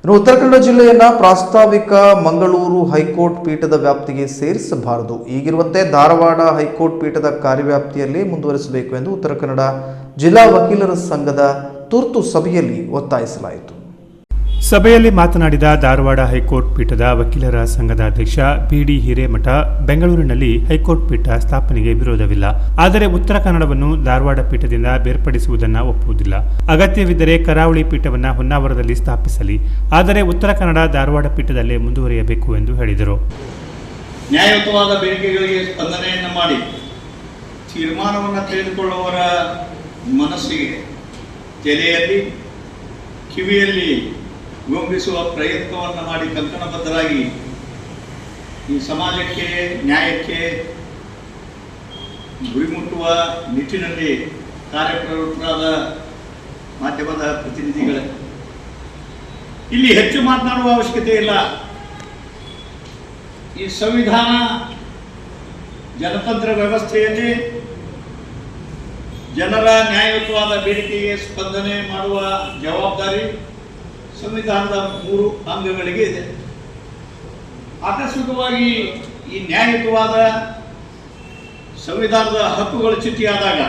ಇನ್ನು ಉತ್ತರ ಕನ್ನಡ ಜಿಲ್ಲೆಯನ್ನ ಪ್ರಾಸ್ತಾವಿಕ ಮಂಗಳೂರು ಹೈಕೋರ್ಟ್ ಪೀಠದ ವ್ಯಾಪ್ತಿಗೆ ಸೇರಿಸಬಾರದು, ಈಗಿರುವಂತೆ ಧಾರವಾಡ ಹೈಕೋರ್ಟ್ ಪೀಠದ ಕಾರ್ಯವ್ಯಾಪ್ತಿಯಲ್ಲಿ ಮುಂದುವರಿಸಬೇಕು ಎಂದು ಉತ್ತರ ಕನ್ನಡ ಜಿಲ್ಲಾ ವಕೀಲರ ಸಂಘದ ತುರ್ತು ಸಭೆಯಲ್ಲಿ ಒತ್ತಾಯಿಸಲಾಯಿತು. ಸಭೆಯಲ್ಲಿ ಮಾತನಾಡಿದ ಧಾರವಾಡ ಹೈಕೋರ್ಟ್ ಪೀಠದ ವಕೀಲರ ಸಂಘದ ಅಧ್ಯಕ್ಷ ಬಿಡಿ ಹಿರೇಮಠ, ಬೆಂಗಳೂರಿನಲ್ಲಿ ಹೈಕೋರ್ಟ್ ಪೀಠ ಸ್ಥಾಪನೆಗೆ ವಿರೋಧವಿಲ್ಲ, ಆದರೆ ಉತ್ತರ ಕನ್ನಡವನ್ನು ಧಾರವಾಡ ಪೀಠದಿಂದ ಬೇರ್ಪಡಿಸುವುದನ್ನು ಒಪ್ಪುವುದಿಲ್ಲ. ಅಗತ್ಯವಿದ್ದರೆ ಕರಾವಳಿ ಪೀಠವನ್ನು ಹೊನ್ನಾವರದಲ್ಲಿ ಸ್ಥಾಪಿಸಲಿ, ಆದರೆ ಉತ್ತರ ಕನ್ನಡ ಧಾರವಾಡ ಪೀಠದಲ್ಲೇ ಮುಂದುವರಿಯಬೇಕು ಎಂದು ಹೇಳಿದರು. ನ್ಯಾಯಯುತವಾದ ಬೇಡಿಕೆಗಳಿಗೆ ಸ್ಪಂದನೆಯನ್ನು ಮಾಡಿ ತೀರ್ಮಾನವನ್ನು ತೆಗೆದುಕೊಳ್ಳುವವರ ಮನಸ್ಸಿಗೆ ತಲೆಯಲ್ಲಿ ಕಿವಿಯಲ್ಲಿ ಗೊಂಬಿಸುವ ಪ್ರಯತ್ನವನ್ನು ಮಾಡಿ ಕಂಕಣಬದ್ಧರಾಗಿ ಈ ಸಮಾಜಕ್ಕೆ ನ್ಯಾಯಕ್ಕೆ ಗುರಿ ಮುಟ್ಟುವ ನಿಟ್ಟಿನಲ್ಲಿ ಕಾರ್ಯಪ್ರವೃತ್ತರಾದ ಮಾಧ್ಯಮದ ಪ್ರತಿನಿಧಿಗಳೇ, ಇಲ್ಲಿ ಹೆಚ್ಚು ಮಾತನಾಡುವ ಅವಶ್ಯಕತೆ ಇಲ್ಲ. ಈ ಸಂವಿಧಾನ ಜನತಂತ್ರ ವ್ಯವಸ್ಥೆಯಲ್ಲಿ ಜನರ ನ್ಯಾಯಯುತವಾದ ಬೇಡಿಕೆಗೆ ಸ್ಪಂದನೆ ಮಾಡುವ ಜವಾಬ್ದಾರಿ ಸಂವಿಧಾನದ 3 ಅಂಗಗಳಿಗೆ ಇದೆ. ಆಕಸ್ಮಿಕವಾಗಿ ಈ ನ್ಯಾಯಯುತವಾದ ಸಂವಿಧಾನದ ಹಕ್ಕುಗಳು ಚ್ಯುತಿಯಾದಾಗ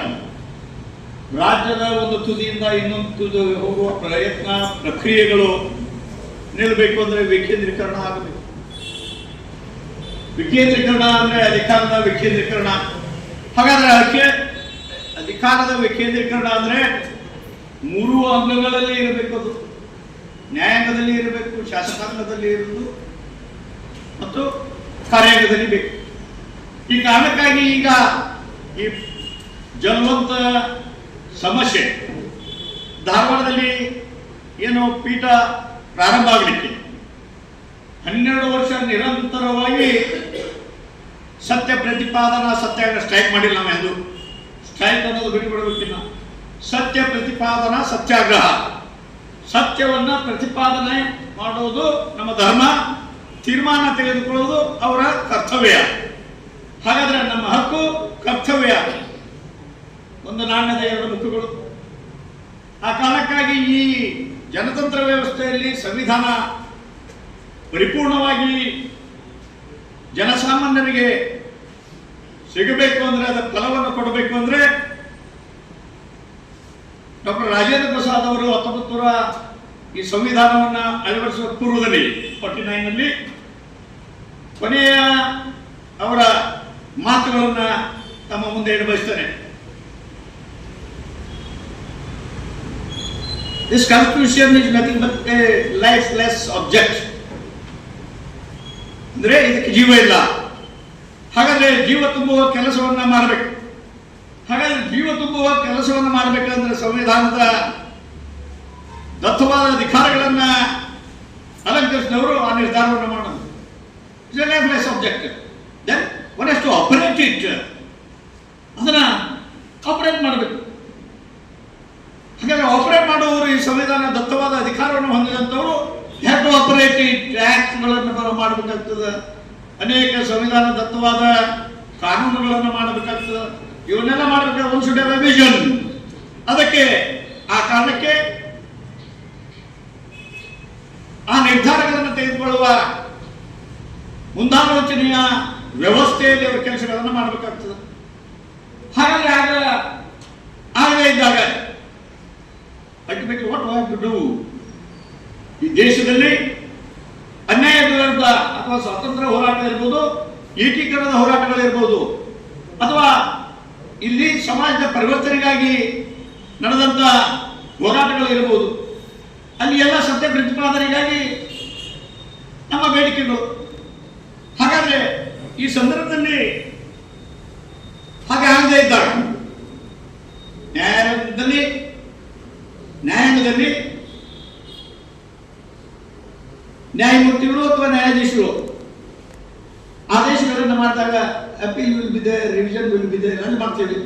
ರಾಜ್ಯದ ಒಂದು ತುದಿಯಿಂದ ಇನ್ನೊಂದು ತುದಿ ಹೋಗುವ ಪ್ರಕ್ರಿಯೆಗಳು ನಿಲ್ಲಬೇಕು ಅಂದರೆ ವಿಕೇಂದ್ರೀಕರಣ ಆಗಬೇಕು. ವಿಕೇಂದ್ರೀಕರಣ ಅಂದರೆ ಅಧಿಕಾರದ ವಿಕೇಂದ್ರೀಕರಣ. ಹಾಗಾದ್ರೆ ಅಧಿಕಾರದ ವಿಕೇಂದ್ರೀಕರಣ ಅಂದರೆ 3 ಅಂಗಗಳಲ್ಲಿ ಇರಬೇಕು. ಅದು ನ್ಯಾಯಾಂಗದಲ್ಲಿ ಇರಬೇಕು, ಶಾಸಕಾಂಗದಲ್ಲಿ ಇರುವುದು ಮತ್ತು ಕಾರ್ಯಾಂಗದಲ್ಲಿ ಬೇಕು. ಈ ಕಾರಣಕ್ಕಾಗಿ ಈಗ ಈ ಜಲವಂತ ಸಮಸ್ಯೆ ಧಾರವಾಡದಲ್ಲಿ ಏನು ಪೀಠ ಪ್ರಾರಂಭ ಆಗಲಿಕ್ಕೆ 12 ವರ್ಷ ನಿರಂತರವಾಗಿ ಸತ್ಯ ಪ್ರತಿಪಾದನಾ ಸತ್ಯಾಗ್ರಹ ಸ್ಟ್ರೈಕ್ ಮಾಡಿಲ್ಲ. ನಾವು ಎಂದು ಸ್ಟ್ರೈಕ್ ಅನ್ನೋದು ಬಿಟ್ಟುಬಿಡಬೇಕಿಲ್ಲ. ಸತ್ಯ ಪ್ರತಿಪಾದನಾ ಸತ್ಯಾಗ್ರಹ, ಸತ್ಯವನ್ನ ಪ್ರತಿಪಾದನೆ ಮಾಡೋದು ನಮ್ಮ ಧರ್ಮ, ತೀರ್ಮಾನ ತೆಗೆದುಕೊಳ್ಳೋದು ಅವರ ಕರ್ತವ್ಯ. ಹಾಗಾದ್ರೆ ನಮ್ಮ ಹಕ್ಕು ಕರ್ತವ್ಯ ಒಂದು ನಾಣ್ಯದ 2 ಮುಖಗಳು. ಆ ಕಾರಣಕ್ಕಾಗಿ ಈ ಜನತಂತ್ರ ವ್ಯವಸ್ಥೆಯಲ್ಲಿ ಸಂವಿಧಾನ ಪರಿಪೂರ್ಣವಾಗಿ ಜನಸಾಮಾನ್ಯರಿಗೆ ಸಿಗಬೇಕು ಅಂದ್ರೆ, ಅದರ ಫಲವನ್ನು ಕೊಡಬೇಕು ಅಂದ್ರೆ ಡಾಕ್ಟರ್ ರಾಜೇಂದ್ರ ಪ್ರಸಾದ್ ಅವರು 1900 ಈ ಸಂವಿಧಾನವನ್ನ ಅಳವಡಿಸುವ ಪೂರ್ವದಲ್ಲಿ 49ನಲ್ಲಿ ಕೊನೆಯ ಅವರ ಮಾತುಗಳನ್ನ ತಮ್ಮ ಮುಂದೆ ಇಡಬಯಸ್ತಾನೆ. This constitution is nothing but a lifeless object. ಅಂದ್ರೆ ಇದಕ್ಕೆ ಜೀವ ಇಲ್ಲ. ಹಾಗಾದ್ರೆ ಜೀವ ತುಂಬುವ ಕೆಲಸವನ್ನ ಮಾಡಬೇಕು. ಹಾಗಾದ್ರೆ ಜೀವ ತುಂಬುವ ಕೆಲಸವನ್ನು ಮಾಡಬೇಕಂದ್ರೆ ಸಂವಿಧಾನದ ದತ್ತವಾದ ಅಧಿಕಾರಗಳನ್ನ ಅಲಂಕರಿಸಿದವರು ಆ ನಿರ್ಧಾರವನ್ನು ಮಾಡೋದು. It's a lifeless object. Then one has to operate it. ಅದನ್ನ ಆಪರೇಟ್ ಮಾಡಬೇಕು. ಹಾಗಾದ್ರೆ ಆಪರೇಟ್ ಮಾಡುವವರು ಈ ಸಂವಿಧಾನ ದತ್ತವಾದ ಅಧಿಕಾರವನ್ನು ಹೊಂದಿದಂಥವರು ಹ್ಯಾವ್ ಟು ಆಪರೇಟ್ ಇಟ್. ಆಕ್ಟ್ಗಳನ್ನು ಮಾಡಬೇಕಾಗ್ತದೆ, ಅನೇಕ ಸಂವಿಧಾನ ದತ್ತವಾದ ಕಾನೂನುಗಳನ್ನು ಮಾಡಬೇಕಾಗ್ತದೆ. ಇವನ್ನೆಲ್ಲ ಮಾಡಬೇಕಾದ್ರೆ ಒಂದು ಶುಡ್ ಹ್ಯಾವ್ ಎ ವಿಷನ್. ಅದಕ್ಕೆ ಆ ಕಾರಣಕ್ಕೆ ಆ ನಿರ್ಧಾರಗಳನ್ನು ತೆಗೆದುಕೊಳ್ಳುವ ಮುಂದಾಲೋಚನೆಯ ವ್ಯವಸ್ಥೆಯಲ್ಲಿ ಅವರ ಕೆಲಸಗಳನ್ನು ಮಾಡಬೇಕಾಗ್ತದೆ. ಹಾಗಾದ್ರೆ ಆಗಲೇ ಇದ್ದಾಗ ultimately what we have to do, ಈ ದೇಶದಲ್ಲಿ ಅನ್ಯಾಯದ ವಿರುದ್ಧ ಅಥವಾ ಸ್ವಾತಂತ್ರ್ಯ ಹೋರಾಟ ಇರ್ಬೋದು, ಏಕೀಕರಣದ ಹೋರಾಟಗಳಿರ್ಬೋದು, ಅಥವಾ ಇಲ್ಲಿ ಸಮಾಜದ ಪರಿವರ್ತನೆಗಾಗಿ ನಡೆದಂತ ಹೋರಾಟಗಳು ಇರಬಹುದು, ಅಲ್ಲಿ ಎಲ್ಲ ಸತ್ಯ ಪ್ರತಿಪಾದನೆಗಾಗಿ ನಮ್ಮ ಬೇಡಿಕೆಗಳು. ಹಾಗಾದ್ರೆ ಈ ಸಂದರ್ಭದಲ್ಲಿ ಹಾಗೆ ಆಗದೇ ಇದ್ದಾಗ ನ್ಯಾಯಾಂಗದಲ್ಲಿ ನ್ಯಾಯಮೂರ್ತಿಗಳು ಅಥವಾ ನ್ಯಾಯಾಧೀಶರು ಆದೇಶಗಳನ್ನು ಮಾಡಿದಾಗ appeal will be there, revision will be there ಅಂತ ಮಾಡ್ತೀವಿ.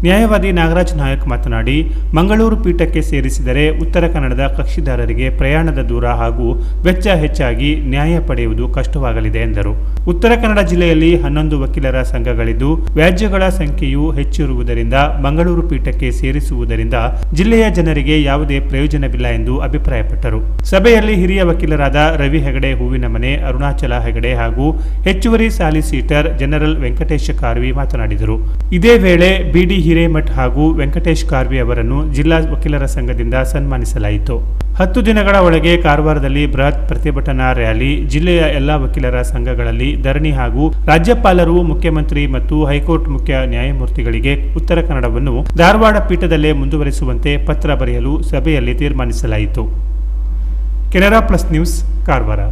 ನ್ಯಾಯವಾದಿ ನಾಗರಾಜ್ ನಾಯಕ್ ಮಾತನಾಡಿ, ಮಂಗಳೂರು ಪೀಠಕ್ಕೆ ಸೇರಿಸಿದರೆ ಉತ್ತರ ಕನ್ನಡದ ಕಕ್ಷಿದಾರರಿಗೆ ಪ್ರಯಾಣದ ದೂರ ಹಾಗೂ ವೆಚ್ಚ ಹೆಚ್ಚಾಗಿ ನ್ಯಾಯ ಪಡೆಯುವುದು ಕಷ್ಟವಾಗಲಿದೆ ಎಂದರು. ಉತ್ತರ ಕನ್ನಡ ಜಿಲ್ಲೆಯಲ್ಲಿ 11 ವಕೀಲರ ಸಂಘಗಳಿದ್ದು ವ್ಯಾಜ್ಯಗಳ ಸಂಖ್ಯೆಯೂ ಹೆಚ್ಚಿರುವುದರಿಂದ ಮಂಗಳೂರು ಪೀಠಕ್ಕೆ ಸೇರಿಸುವುದರಿಂದ ಜಿಲ್ಲೆಯ ಜನರಿಗೆ ಯಾವುದೇ ಪ್ರಯೋಜನವಿಲ್ಲ ಎಂದು ಅಭಿಪ್ರಾಯಪಟ್ಟರು. ಸಭೆಯಲ್ಲಿ ಹಿರಿಯ ವಕೀಲರಾದ ರವಿ ಹೆಗಡೆ ಹೂವಿನಮನೆ, ಅರುಣಾಚಲ ಹೆಗಡೆ ಹಾಗೂ ಹೆಚ್ಚುವರಿ ಸಾಲಿಸಿಟರ್ ಜನರಲ್ ವೆಂಕಟೇಶ ಕಾರ್ವಿ ಮಾತನಾಡಿದರು. ಇದೇ ವೇಳೆ ಬಿಡಿ ಹಿರೇಮಠ್ ಹಾಗೂ ವೆಂಕಟೇಶ್ ಕಾರ್ವಿ ಅವರನ್ನು ಜಿಲ್ಲಾ ವಕೀಲರ ಸಂಘದಿಂದ ಸನ್ಮಾನಿಸಲಾಯಿತು. 10 ದಿನಗಳ ಒಳಗೆ ಕಾರವಾರದಲ್ಲಿ ಬೃಹತ್ ಪ್ರತಿಭಟನಾ ರ್ಯಾಲಿ, ಜಿಲ್ಲೆಯ ಎಲ್ಲಾ ವಕೀಲರ ಸಂಘಗಳಲ್ಲಿ ಧರಣಿ ಹಾಗೂ ರಾಜ್ಯಪಾಲರು, ಮುಖ್ಯಮಂತ್ರಿ ಮತ್ತು ಹೈಕೋರ್ಟ್ ಮುಖ್ಯ ನ್ಯಾಯಮೂರ್ತಿಗಳಿಗೆ ಉತ್ತರ ಕನ್ನಡವನ್ನು ಧಾರವಾಡ ಪೀಠದಲ್ಲೇ ಮುಂದುವರಿಸುವಂತೆ ಪತ್ರ ಬರೆಯಲು ಸಭೆಯಲ್ಲಿ ತೀರ್ಮಾನಿಸಲಾಯಿತು. Canara plus news, Karwar.